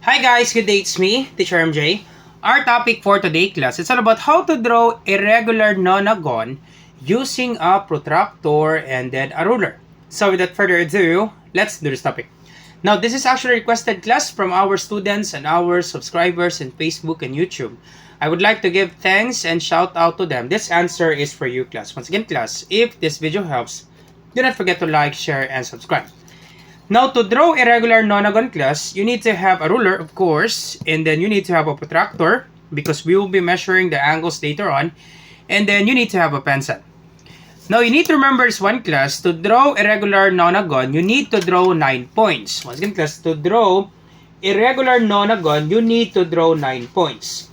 Hi guys, good day, it's me, Teacher MJ. Our topic for today class is all about how to draw a regular nonagon using a protractor and then a ruler. So without further ado, let's do this topic. Now this is actually a requested class from our students and our subscribers in Facebook and YouTube. I would like to give thanks and shout out to them. This answer is for you class. Once again class, if this video helps, do not forget to like, share, and subscribe. Now, to draw a regular nonagon class, you need to have a ruler, of course, and then you need to have a protractor because we will be measuring the angles later on, and then you need to have a pencil. Now, you need to remember this one class, to draw a regular nonagon, you need to draw 9 points. Once again, class, to draw a regular nonagon, you need to draw 9 points.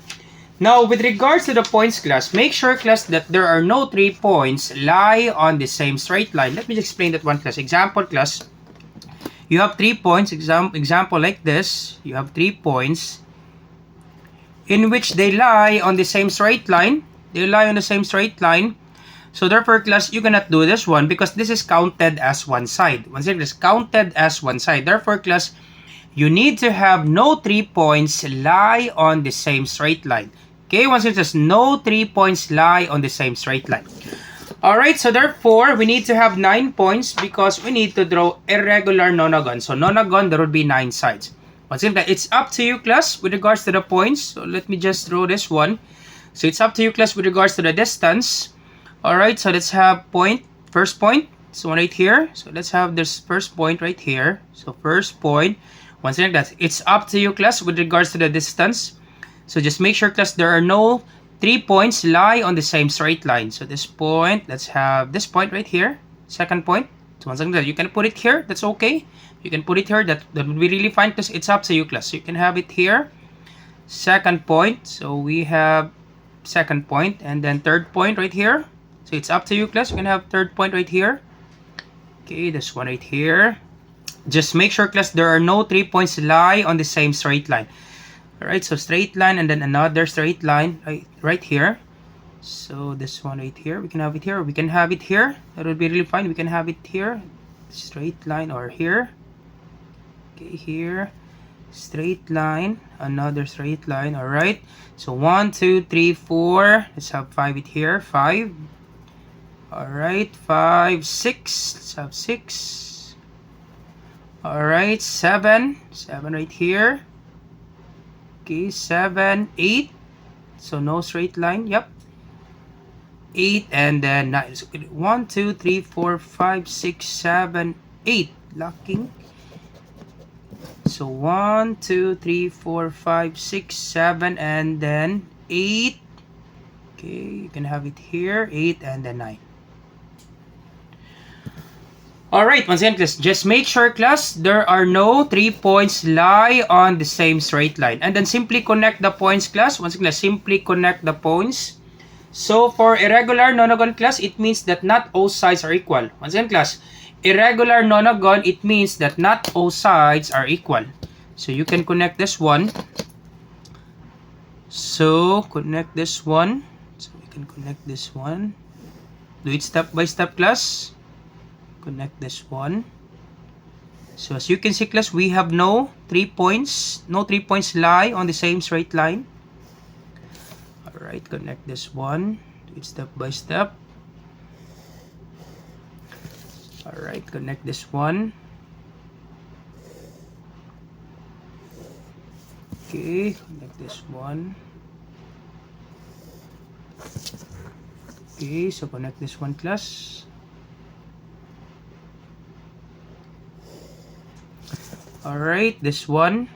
Now, with regards to the points class, make sure class that there are no 3 points lie on the same straight line. Let me just explain that one class. Example class. You have 3 points, example like this, you have 3 points in which they lie on the same straight line. They lie on the same straight line. So therefore, class, you cannot do this one because this is counted as one side. Once again, it's counted as one side. Therefore, class, you need to have no 3 points lie on the same straight line. Okay, once it says no 3 points lie on the same straight line. Alright, so therefore, we need to have 9 points because we need to draw a regular nonagon. So, nonagon, there would be 9 sides. Once again, it's up to you, class, with regards to the points. So, let me just draw this one. So, it's up to you, class, with regards to the distance. Alright, so let's have first point. So, one right here. So, let's have this first point right here. So, first point. Once again, it's up to you, class, with regards to the distance. So, just make sure, class, there are no 3 points lie on the same straight line. So this point, let's have this point right here. Second point. So once again, you can put it here. That's okay. You can put it here. That would be really fine because it's up to you, class. So you can have it here. Second point. So we have second point and then third point right here. So it's up to you, class. You can have third point right here. Okay, this one right here. Just make sure, class, there are no 3 points lie on the same straight line. Alright, so straight line and then another straight line right here. So this one right here, we can have it here, we can have it here. That would be really fine. We can have it here, straight line, or here. Okay, here, straight line, another straight line. Alright, so 1, 2, 3, 4. Let's have 5 it here, 5. Alright, 5, 6. Let's have 6. Alright, 7 right here. Okay, 7, 8. So no straight line. Yep. 8 and then 9. So 1, 2, 3, 4, 5, 6, 7, 8. Locking. So 1, 2, 3, 4, 5, 6, 7, and then 8. Okay, you can have it here. 8 and then 9. Alright, once again, class, just make sure, class, there are no 3 points lie on the same straight line. And then simply connect the points, class. Once again, simply connect the points. So, for irregular nonagon, class, it means that not all sides are equal. Once again, class, irregular nonagon, it means that not all sides are equal. So, you can connect this one. So, connect this one. So, we can connect this one. Do it step by step, class. Connect this one. So as you can see, class, we have no 3 points. No 3 points lie on the same straight line. Alright, connect this one. Do it step by step. Alright, connect this one. Okay, connect this one. Okay, so connect this one, class. Alright, this one,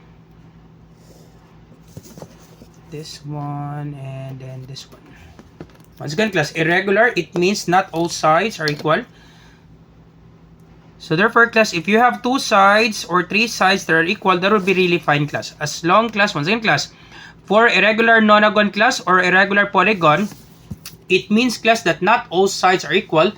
and then this one. Once again, class, irregular, it means not all sides are equal. So therefore, class, if you have 2 sides or 3 sides that are equal, that would be really fine, class. As long, class, once again, class, for irregular nonagon, class, or irregular polygon, it means, class, that not all sides are equal.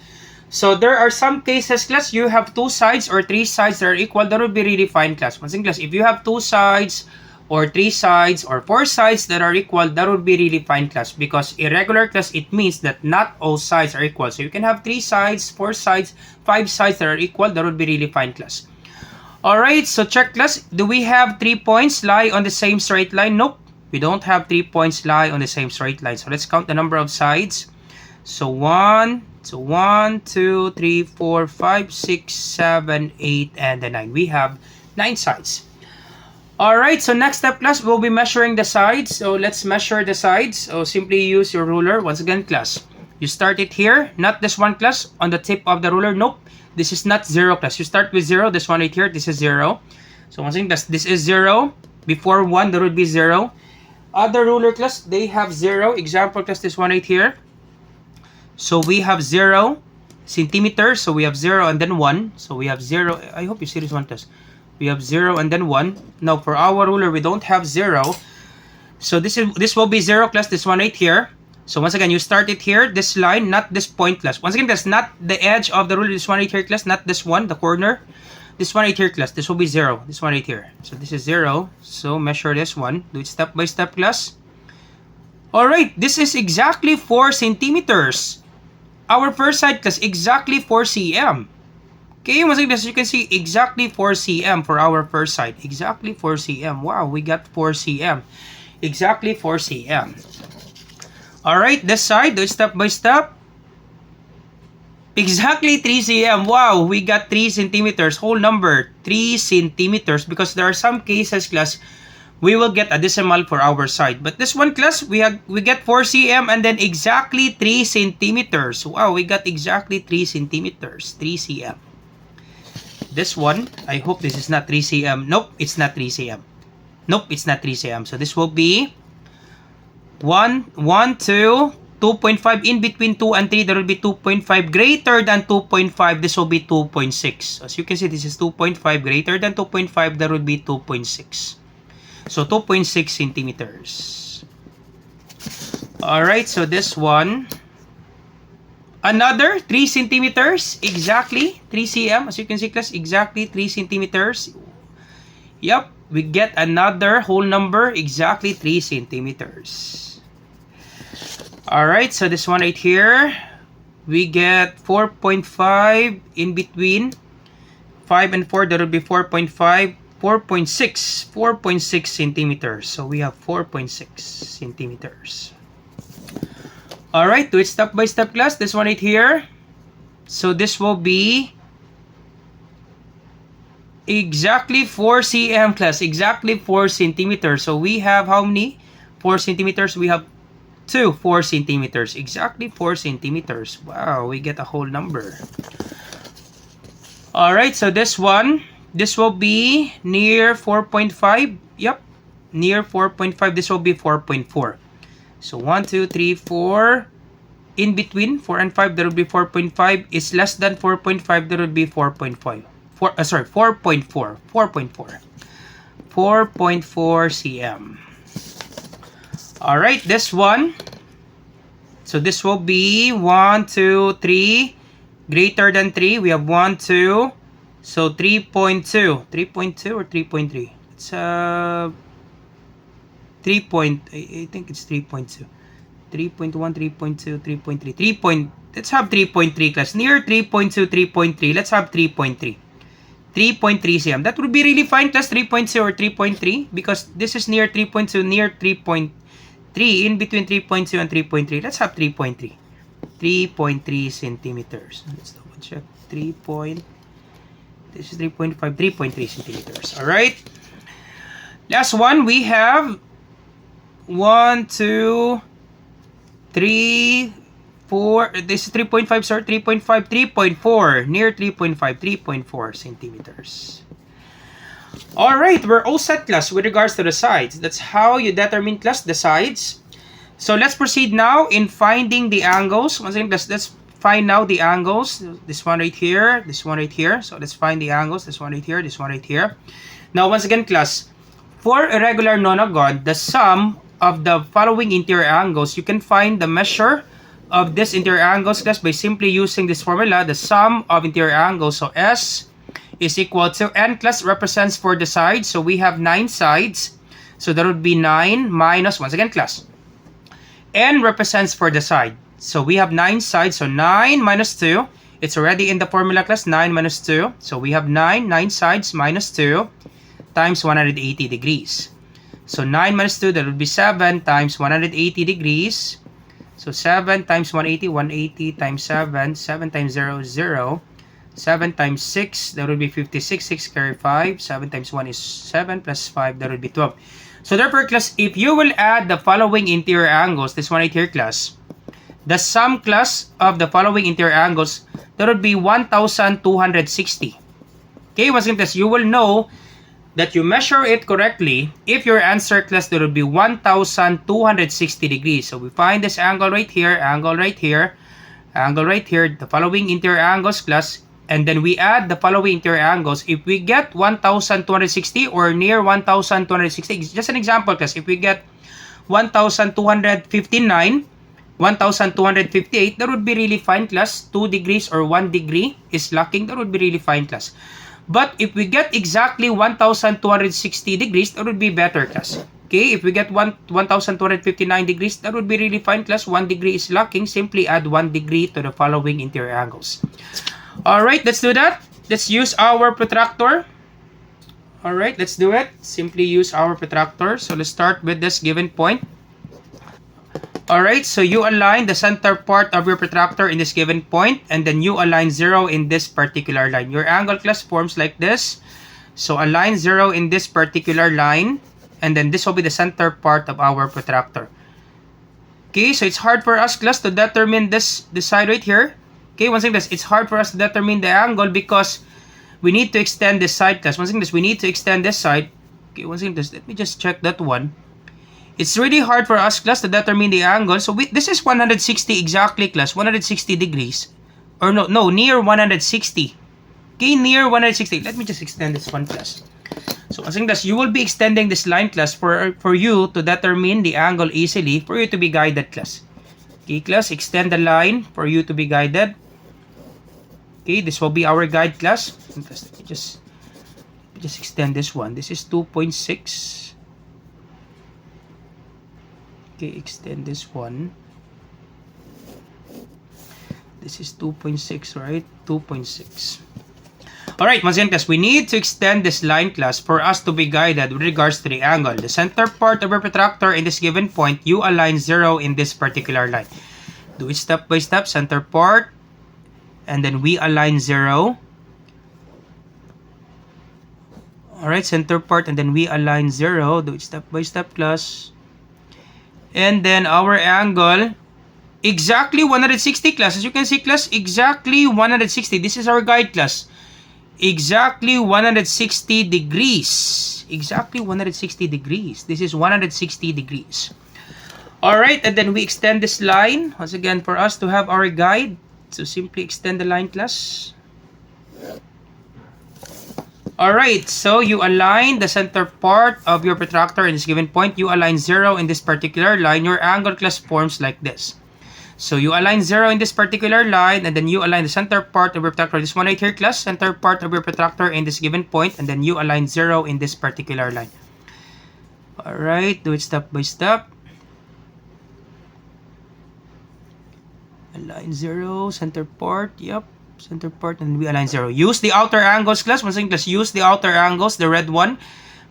So there are some cases, class, you have 2 sides or 3 sides that are equal. That would be really fine, class. Once again, class, if you have 2 sides or 3 sides or 4 sides that are equal, that would be really fine, class. Because irregular, class, it means that not all sides are equal. So you can have 3 sides, 4 sides, 5 sides that are equal. That would be really fine, class. Alright, so check class. Do we have 3 points lie on the same straight line? Nope. We don't have 3 points lie on the same straight line. So let's count the number of sides. So 1, 2, 3, 4, 5, 6, 7, 8, and then 9. We have 9 sides. Alright, so next step class, we'll be measuring the sides. So let's measure the sides. So simply use your ruler. Once again class, you start it here, not this one class, on the tip of the ruler. Nope, this is not 0 class. You start with 0, this one right here, this is 0. So once again class, this is 0. Before 1, there would be 0. Other ruler class, they have 0. Example class, this one right here. So we have 0 centimeters. So we have 0 and then 1. So we have 0. I hope you see this one class. We have 0 and then 1. Now for our ruler, we don't have 0. So this will be 0 class, this one right here. So once again, you start it here, this line, not this point class. Once again, that's not the edge of the ruler, this one right here class, not this one, the corner. This one right here class, this will be 0. This one right here. So this is 0. So measure this one. Do it step by step class. Alright, this is exactly 4 centimeters. Our first side class, exactly 4 cm. Okay, once again, as you can see, exactly 4 cm for our first side. Exactly 4 cm. Wow, we got 4 cm. Exactly 4 cm. Alright, this side, do it step by step. Exactly 3 cm. Wow, we got 3 centimeters. Whole number, 3 centimeters. Because there are some cases, class, we will get a decimal for our side. But this one, class, we get 4 cm and then exactly 3 centimeters. Wow, we got exactly 3 centimeters. 3 cm. This one, I hope this is not 3 cm. Nope, it's not 3 cm. Nope, it's not 3 cm. So this will be 1, 2, 2.5. In between 2 and 3, there will be 2.5. Greater than 2.5, this will be 2.6. As you can see, this is 2.5. Greater than 2.5, there will be 2.6. So 2.6 centimeters. Alright, so this one. Another 3 centimeters. Exactly 3 cm. As you can see, class, exactly 3 centimeters. Yep, we get another whole number. Exactly 3 centimeters. Alright, so this one right here. We get 4.5 in between. 5 and 4, there will be 4.5. 4.6 centimeters. So we have 4.6 centimeters. Alright, do it step by step, class. This one right here. So this will be exactly 4 cm, class. Exactly 4 centimeters. So we have how many? 4 centimeters. We have 4 centimeters. Exactly 4 centimeters. Wow, we get a whole number. Alright, so this one. This will be near 4.5. Yep, near 4.5. This will be 4.4. So 1, 2, 3, 4. In between 4 and 5, there will be 4.5. Is less than 4.5, there will be 4.5. 4.4. 4.4 cm. Alright, this one. So this will be 1, 2, 3. Greater than 3. We have 1, 2. So 3.2. 3.2 or 3.3? It's 3 point, I think it's 3.2. 3.1, 3.2, 3.3. 3. Let's have 3.3, class. Near 3.2, 3.3. Let's have 3.3. 3.3 cm. That would be really fine, class. 3.2 or 3.3. Because this is near 3.2, near 3.3. In between 3.2 and 3.3. Let's have 3.3. 3.3 centimeters. Let's double check. This is 3.5, 3.3 centimeters. Alright. Last one, we have 1, 2, 3, 4. This is 3.5, sir. 3.5, 3.4. Near 3.5, 3.4 centimeters. Alright, we're all set, class, with regards to the sides. That's how you determine, class, the sides. So let's proceed now in finding the angles. Once again, let's find now the angles. This one right here, this one right here. So let's find the angles. This one right here, this one right here. Now, once again, class, for a regular nonagon, the sum of the following interior angles, you can find the measure of this interior angles, class, by simply using this formula, the sum of interior angles. So S is equal to N, class, represents for the sides. So we have 9 sides. So that would be 9 minus, once again, class, N represents for the side. So we have 9 sides. So 9 minus 2 It's already in the formula class, 9 minus 2. So we have 9 sides minus 2 times 180 degrees. So 9 minus 2, that would be 7 times 180 degrees. So 7 times 180, 180 times 7, 7 times 0, 0. 7 times 6, that would be 56, 6 carry 5. 7 times 1 is 7, plus 5, that would be 12. So therefore, class, if you will add the following interior angles, this one right here, class, the sum, class, of the following interior angles, that would be 1,260. Okay, once again, class, you will know that you measure it correctly if your answer, class, that would be 1,260 degrees. So we find this angle right here, angle right here, angle right here, the following interior angles, class, and then we add the following interior angles. If we get 1,260 or near 1,260, just an example, class, if we get 1,259, 1,258, that would be really fine, class. 2 degrees or 1 degree is lacking, that would be really fine, class. But if we get exactly 1,260 degrees, that would be better, class. Okay, if we get 1,259 degrees, that would be really fine, class. 1 degree is lacking, simply add 1 degree to the following interior angles. Alright, let's do that. Let's use our protractor. Alright, let's do it. Simply use our protractor. So let's start with this given point. Alright, so you align the center part of your protractor in this given point, and then you align 0 in this particular line. Your angle, class, forms like this. So align 0 in this particular line, and then this will be the center part of our protractor. Okay, so it's hard for us, class, to determine this side right here. Okay, once again, it's hard for us to determine the angle because we need to extend this side, class. Once again, we need to extend this side. Okay, once again, let me just check that one. It's really hard for us, class, to determine the angle. So this is 160 exactly, class. 160 degrees. Or no, near 160. Okay, near 160. Let me just extend this one, class. So once again, class, you will be extending this line, class, for you to determine the angle easily, for you to be guided, class. Okay, class, extend the line for you to be guided. Okay, this will be our guide, class. Let me just extend this one. This is 2.6. Okay, extend this one. This is 2.6, right? 2.6. Alright, once again, class, we need to extend this line, class, for us to be guided with regards to the angle. The center part of our protractor in this given point, you align 0 in this particular line. Do it step by step. Center part, and then we align 0. Alright, center part, and then we align 0. Do it step by step, class. And then our angle, exactly 160, class. As you can see, class, exactly 160. This is our guide, class. Exactly 160 degrees. Exactly 160 degrees. This is 160 degrees. Alright, and then we extend this line. Once again, for us to have our guide. So simply extend the line, class. Alright, so you align the center part of your protractor in this given point. You align 0 in this particular line. Your angle, class, forms like this. So you align 0 in this particular line, and then you align the center part of your protractor. This one right here, class, center part of your protractor in this given point, and then you align 0 in this particular line. Alright, do it step by step. Align 0, center part, yep, center part, and we align 0. Use the outer angles, class. Once again, class, use the outer angles, the red one.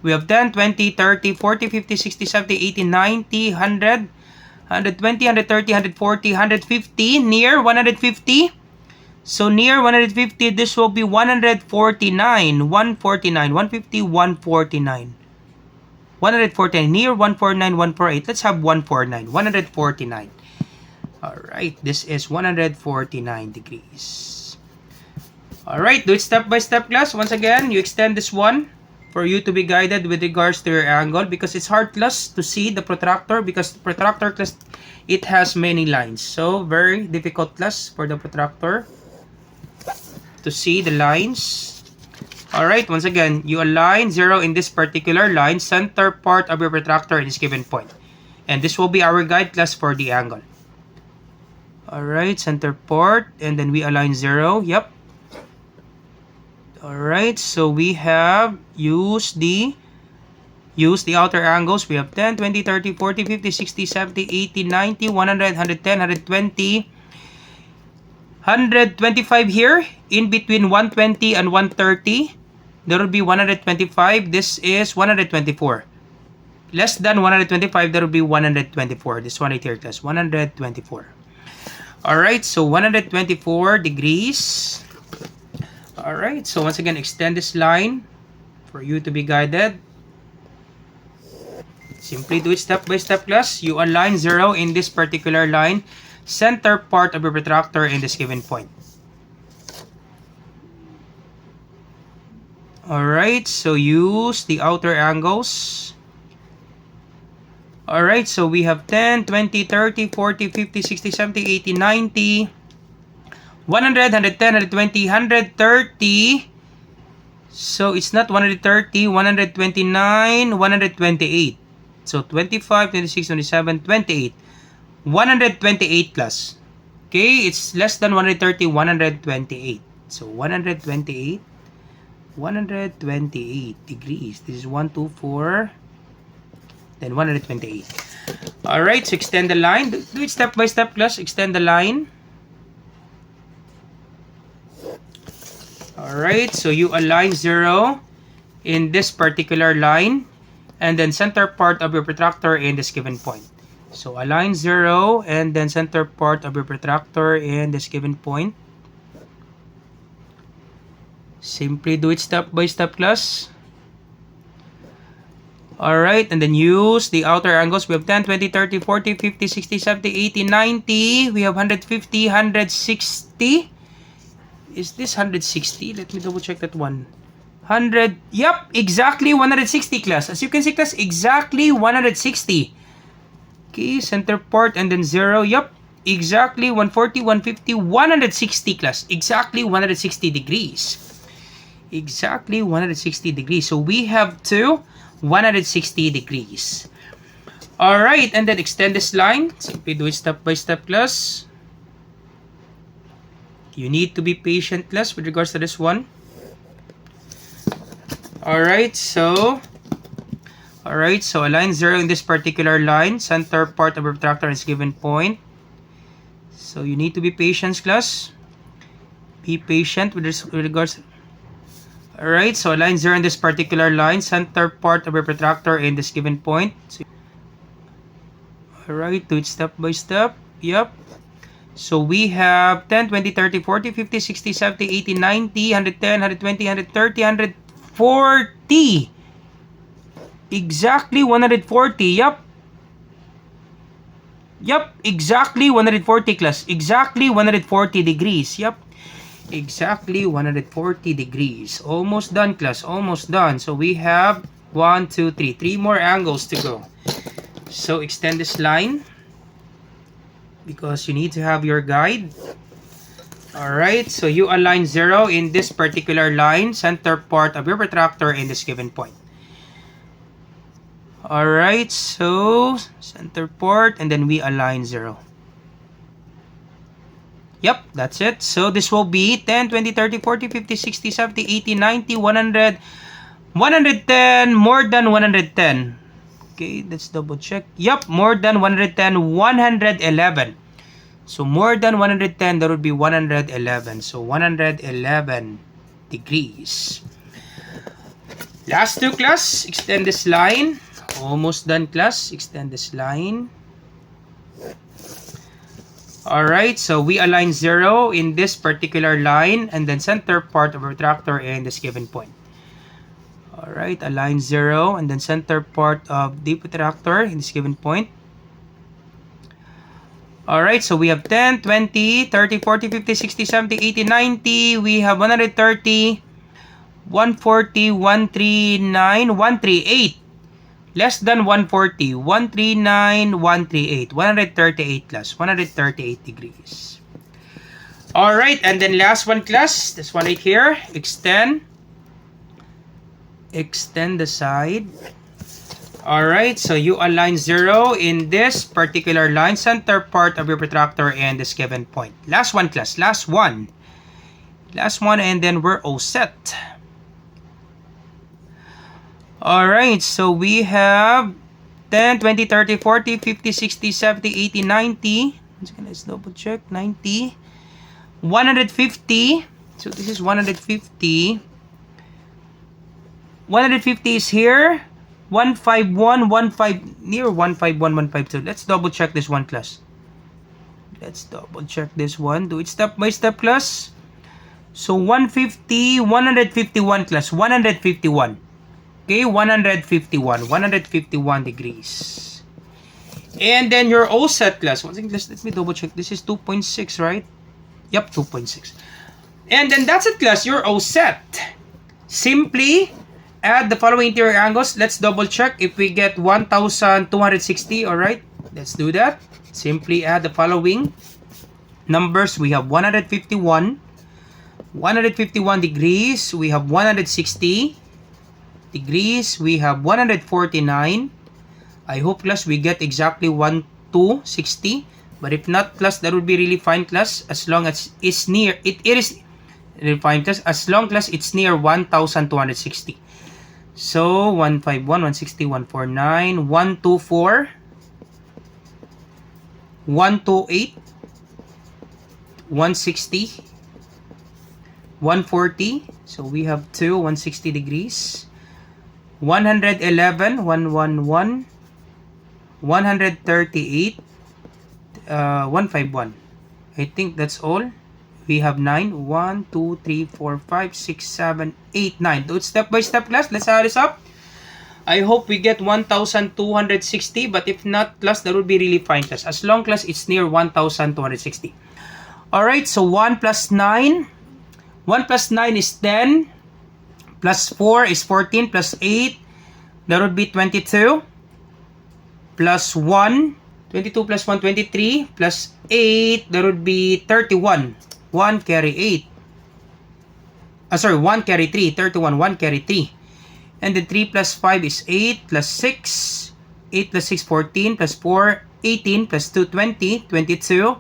We have 10, 20, 30, 40, 50, 60, 70, 80, 90, 100, 120, 130, 140, 150, near 150. So near 150, this will be 149, 149, 150, 149. 149, near 149, 148. Let's have 149, 149. Alright, this is 149 degrees. Alright, do it step by step, class. Once again, you extend this one for you to be guided with regards to your angle, because it's hard, class, to see the protractor, because the protractor, class, it has many lines. So, very difficult, class, for the protractor to see the lines. Alright, once again, you align 0 in this particular line, center part of your protractor in this given point. And this will be our guide, class, for the angle. Alright, center part, and then we align 0. Yep. Alright, so we have used the outer angles. We have 10, 20, 30, 40, 50, 60, 70, 80, 90, 100, 110, 120, 125 here, in between 120 and 130, there will be 125. This is 124. Less than 125, there will be 124. This one right here, class, 124. Alright, so 124 degrees. Alright, so once again, extend this line for you to be guided. Simply do it step by step, class. You align 0 in this particular line, center part of your protractor in this given point. Alright, so use the outer angles. Alright, so we have 10, 20, 30, 40, 50, 60, 70, 80, 90, 100, 110, 120, 130. So it's not 130, 129, 128. So 25, 26, 27, 28. 128 plus. Okay, it's less than 130, 128. So 128, 128 degrees. This is 1, 2, 4, then 128. Alright, so extend the line. Do it step by step, class. Extend the line. Alright, so you align 0 in this particular line, and then center part of your protractor in this given point. So align 0 and then center part of your protractor in this given point. Simply do it step by step, class. Alright, and then use the outer angles. We have 10, 20, 30, 40, 50, 60, 70, 80, 90. We have 150, 160. Is this 160? Let me double check that one. 100. Yep, exactly 160, class. As you can see, class, exactly 160. Okay, center part and then 0. Yep, exactly 140, 150, 160, class. Exactly 160 degrees. Exactly 160 degrees. So we have 160 degrees. Alright, and then extend this line. Simply do it step by step, class. You need to be patient, class, with regards to this one. Alright, so align 0 in this particular line. Center part of your protractor is given point. So you need to be patient, class. Be patient with regards. Alright, so align 0 in this particular line. Center part of your protractor in this given point. So, alright, do it step by step. Yep. So we have 10, 20, 30, 40, 50, 60, 70, 80, 90, 110, 120, 130, 140. Exactly 140. Yup. Yup. Exactly 140, class. Exactly 140 degrees. Yup. Exactly 140 degrees. Almost done, class. Almost done. So we have 1, 2, 3. 3 more angles to go. So extend this line, because you need to have your guide. Alright, so you align 0 in this particular line, center part of your protractor in this given point. Alright, so center part, and then we align 0. Yep, that's it. So this will be 10, 20, 30, 40, 50, 60, 70, 80, 90, 100, 110, more than 110. Okay, let's double check. Yup, more than 110, 111. So more than 110, there would be 111. So 111 degrees. Last two, class. Extend this line. Almost done, class. Extend this line. Alright, so we align 0 in this particular line, and then center part of our protractor in this given point. Alright, align 0 and then center part of the protractor in this given point. Alright, so we have 10, 20, 30, 40, 50, 60, 70, 80, 90. We have 130, 140, 139, 138. Less than 140, 139, 138. 138, class. 138 degrees. Alright, and then last one, class. This one right here. Extend the side. Alright, so you align 0 in this particular line, center part of your protractor and this given point. Last one, class. Last one. Last one, and then we're all set. Alright, so we have 10, 20, 30, 40, 50, 60, 70, 80, 90. Let's double check. 90. 150. So this is 150. 150 is here. 151, 15, near 151, 152. Let's double check this one, class. Let's double check this one. Do it step by step, class. So 150, 151, class. 151. Okay, 151 degrees. And then you're all set, class. Once again, let me double check. This is 2.6, right? Yep, 2.6. And then that's it, class. You're all set. Simply add the following interior angles. Let's double check if we get 1,260. All right, let's do that. Simply add the following numbers. We have 151 degrees. We have 160 degrees. We have 149. I hope, class, we get exactly 1260. But if not, class, that would be really fine, class, as long as it's near. It is really fine, class, as long as it's near 1,260. So 151, 160, 149, 124, 128, 160, 140. So we have 160 degrees. 111, 111, 138, 151. I think that's all. We have 9. 1, 2, 3, 4, 5, 6, 7, 8, 9. Do it step by step, class. Let's add this up. I hope we get 1,260. But if not, class, that would be really fine, class. As long, class, it's near 1,260. Alright, so 1 plus 9. 1 plus 9 is 10. Plus 4 is 14. Plus 8, that would be 22. Plus 1. 22 plus 1, 23. Plus 8, that would be 31. 1 carry 8. 1 carry 3. 31. 1 carry 3. And then 3 plus 5 is 8. Plus 6. 8 plus 6, 14. Plus 4, 18. Plus 2, 20. 22.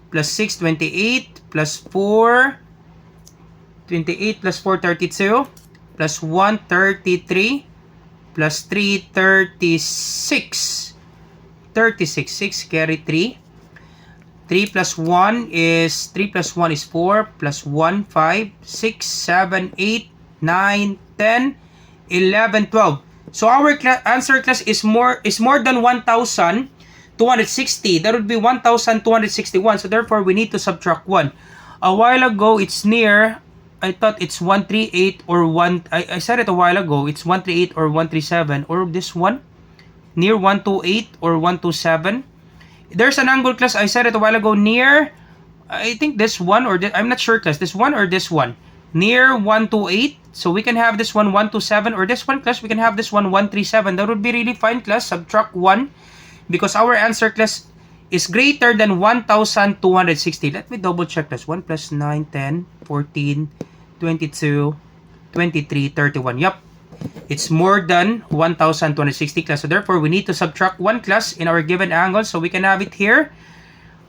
Plus 6, 28. Plus 4, 28. Plus 4, 32. Plus 1, 33. Plus 3, 36. 36. 6 carry 3. 3 plus 1 is 4, plus 1, 5, 6, 7, 8, 9, 10, 11, 12. So our answer, class, is more than 1,260. That would be 1,261. So therefore we need to subtract 1. A while ago it's near, I thought it's 138 or 1, I said it a while ago, it's 138 or 137, or this one near 128 or 127. There's an angle, class, I said it a while ago, near, I think this one, or I'm not sure, class, this one or this one, near 128. So we can have this one 127, or this one, class, we can have this one 137. That would be really fine, class. Subtract 1 because our answer, class, is greater than 1,260. Let me double check, class. 1 plus 9, 10, 14, 22, 23, 31. Yup. It's more than 1,260, class. So therefore, we need to subtract 1, class, in our given angle. So we can have it here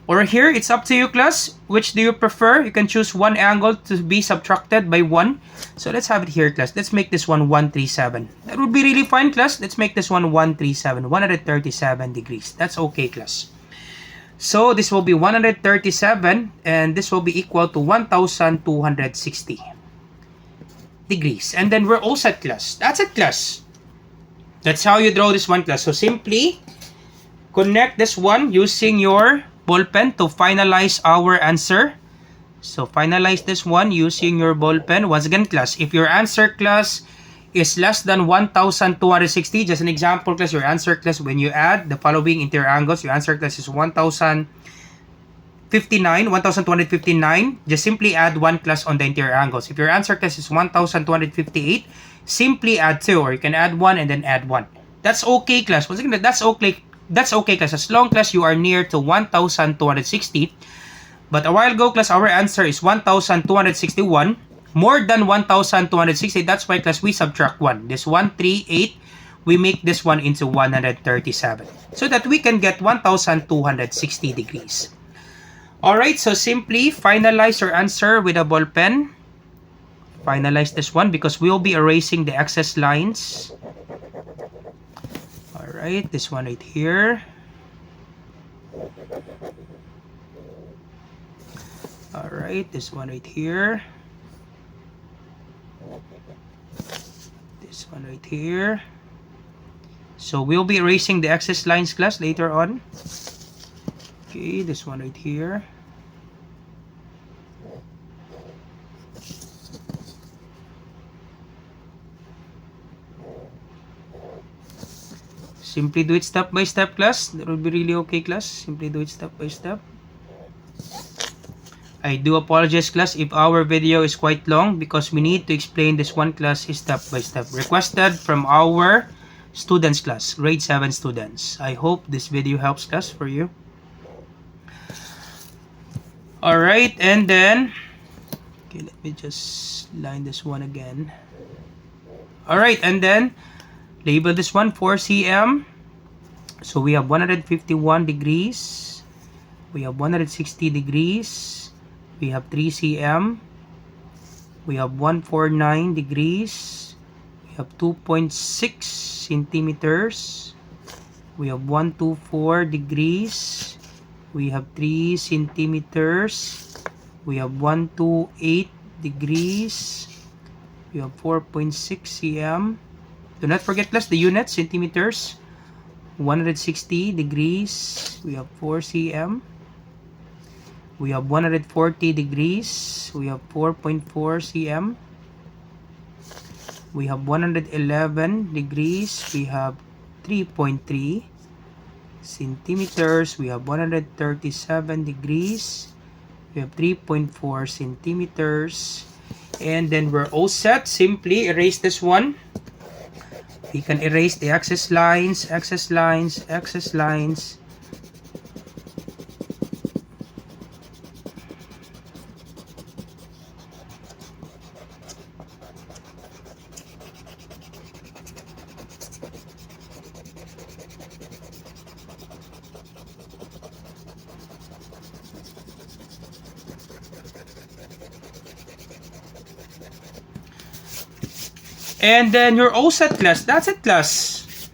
or here. It's up to you, class. Which do you prefer? You can choose one angle to be subtracted by 1. So let's have it here, class. Let's make this one 137. That would be really fine, class. Let's make this one 137. 137 degrees. That's okay, class. So this will be 137 and this will be equal to 1,260 degrees. And then we're all set, class. That's it, class. That's how you draw this one, class. So simply connect this one using your ball pen to finalize our answer. So finalize this one using your ball pen. Once again, class, if your answer, class, is less than 1,260, just an example, class, your answer, class, when you add the following interior angles, your answer, class, is 1,259. Just simply add 1, class, on the interior angles. If your answer, class, is 1,258, simply add 2, or you can add 1 and then add 1. That's okay, class. Once again, that's okay. That's okay, class, as long as you are near to 1,260. But a while ago, class, our answer is 1,261. More than 1,260. That's why, class, we subtract 1. This 138, we make this one into 137. So that we can get 1,260 degrees. Alright, so simply finalize your answer with a ball pen. Finalize this one because we'll be erasing the excess lines. Alright, this one right here. Alright, this one right here. This one right here. So we'll be erasing the excess lines, class, later on. Okay, this one right here. Simply do it step by step, class. That will be really okay, class. Simply do it step by step. I do apologize, class, if our video is quite long because we need to explain this one, class, step by step. Requested from our students, class, grade 7 students. I hope this video helps, class, for you. Alright, and then, okay, let me just line this one again. Alright, and then, label this one 4 cm. So we have 151 degrees. We have 160 degrees. We have 3 cm. We have 149 degrees. We have 2.6 centimeters. We have 124 degrees. We have 3 centimeters. We have 128 degrees. We have 4.6 cm. Do not forget, class, the units, centimeters. 160 degrees. We have 4 cm. We have 140 degrees. We have 4.4 cm. We have 111 degrees. We have 3.3 centimeters. We have 137 degrees. We have 3.4 centimeters. And then we're all set. Simply erase this one. We can erase the excess lines, excess lines, excess lines. And then you're all set, class. That's it, class.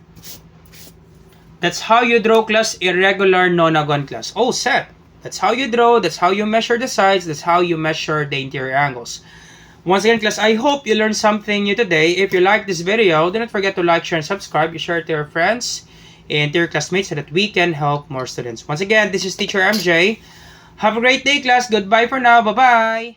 That's how you draw, class, irregular nonagon, class. All set. That's how you draw. That's how you measure the sides. That's how you measure the interior angles. Once again, class, I hope you learned something new today. If you like this video, do not forget to like, share, and subscribe. You share it to your friends and to your classmates so that we can help more students. Once again, this is Teacher MJ. Have a great day, class. Goodbye for now. Bye-bye.